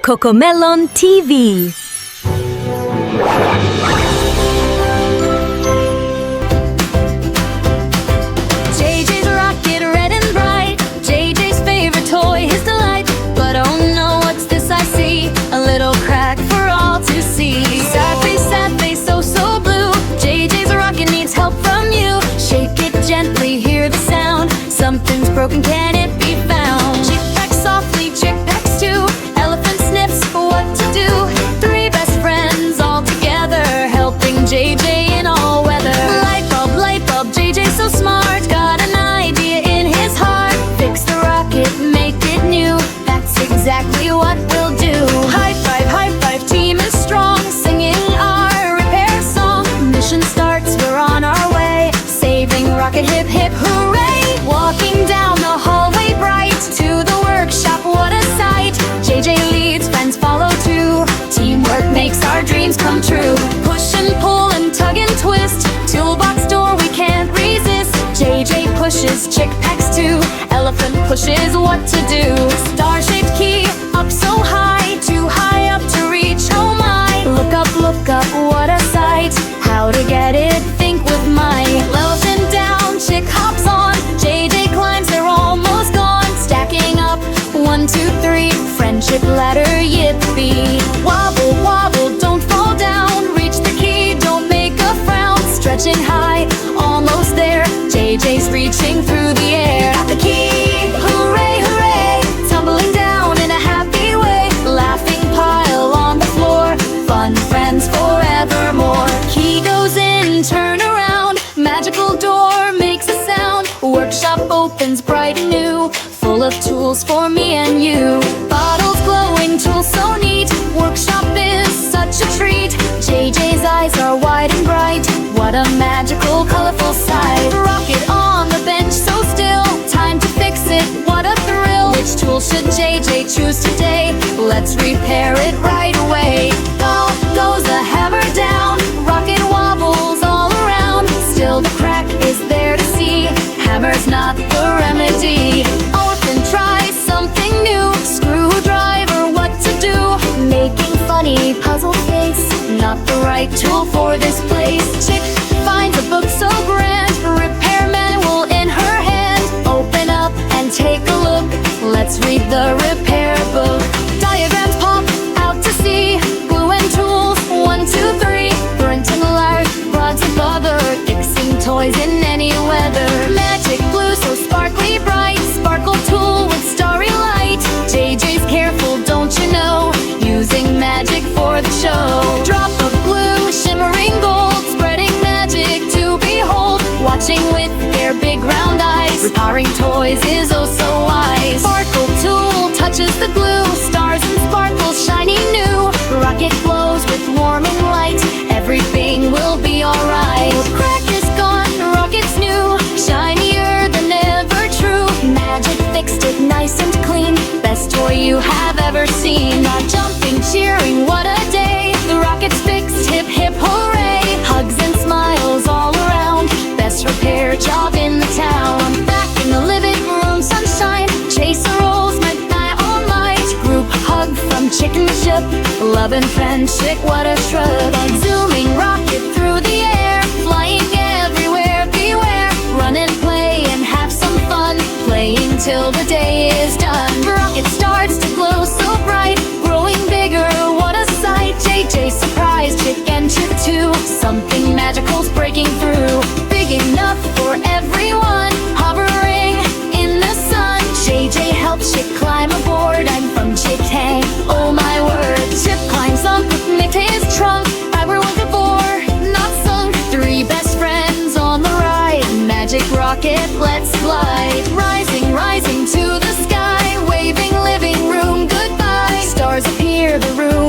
CoComellon TV. JJ's rocket, red and bright. JJ's favorite toy, his delight. But oh no, what's this I see? A little crack for all to see. Sad face, so blue. JJ's rocket needs help from you. Shake it gently, hear the sound. Something's broken, can it be found? Chick packs softly, chick packs too. Elephant sniffs, what to do? Three best friends all together, helping JJ in all weather. Light bulb, JJ's so smart. Got an idea in his heart. Fix the rocket, make it new. That's exactly what we'll do. High five, team is strong. Singing our repair song. Mission starts, we're on our way. Saving rocket, hip hip hooray. Walking down the hallway bright to the workshop, what a sight. JJ leads, friends follow too. Teamwork makes our dreams come true. Push and pull and tug and twist. Toolbox door we can't resist. JJ pushes, chick packs too. Elephant pushes, what to do? Star-shaped key, up so high. Too high up to reach, oh my. Look up, what a sight. How to get it, think with might. Elephant down, chick hops on. JJ climbs, they're almost gone. Stacking up, 1, 2, 3. Friendship ladder, yippee. Wobble, don't fall down. Reach the key, don't make a frown. Stretching high, almost there. JJ's reaching through the air. Got the key, hooray. Tumbling down in a happy way. Laughing pile on the floor. Fun friends forevermore. Key goes in, turn around. Magical door makes a sound. Workshop opens bright and new. Full of tools for me and you. Bottles glowing, tools so neat. Workshop is such a treat. JJ's eyes are wide and bright. What a magical, colorful sight. Rocket on the bench, so still. Time to fix it, what a thrill. Which tool should JJ choose today? Let's repair it right away. Goes the hammer down. Rocket wobbles all around. Still the crack is there to see. Hammer's not the remedy. Orphan tries something new. Screwdriver, what to do? Making funny puzzle face. Not the right tool for this place. Chick finds a book so grand. Repair manual in her hand. Open up and take a look. Let's read the repair book. Diagrams pop out to see. Glue and tools, 1, 2, 3. Burnt and large, rods and bother. Fixing toys in any weather. Magic blue, so sparkly bright. Sparkle tool with starry light. JJ's careful, don't you know? Using magic for the show. Drop of blue, shimmering gold. Spreading magic to behold. Watching with their big round eyes. Repairing toys is oh so wise. Sparkle tool touches the glue. Stars and sparkles shiny new. Rocket glows with warming light. Everything will be alright. Crack is gone, rocket's new. Shinier than ever true. Magic fixed it nice and clean. Best toy you have ever seen. Not jumping, cheering, what a day. The rocket's fixed, hip hip hooray. Hugs and smiles all around. Best repair job in the town. Back in the living room, sunshine. Chaser rolls, my all might. Group hug from chicken ship. Love and friendship, what a shrug. Zooming rocket through the air. Flying everywhere, beware. Run and play and have some fun. Playing till the day is done. Rocket starts to glow so bright. Growing bigger, what a sight. JJ surprised, chick and chick too. Something magical's breaking through. Big enough for everyone. Hovering in the sun. JJ helps chick climb aboard. I'm from Chick Tang, oh my word. Chip climbs up, nicked his trunk. I were one before, not sunk. Three best friends on the ride. Magic rocket, let's glide. Rising to the sky. Waving living room goodbye. Stars appear, the room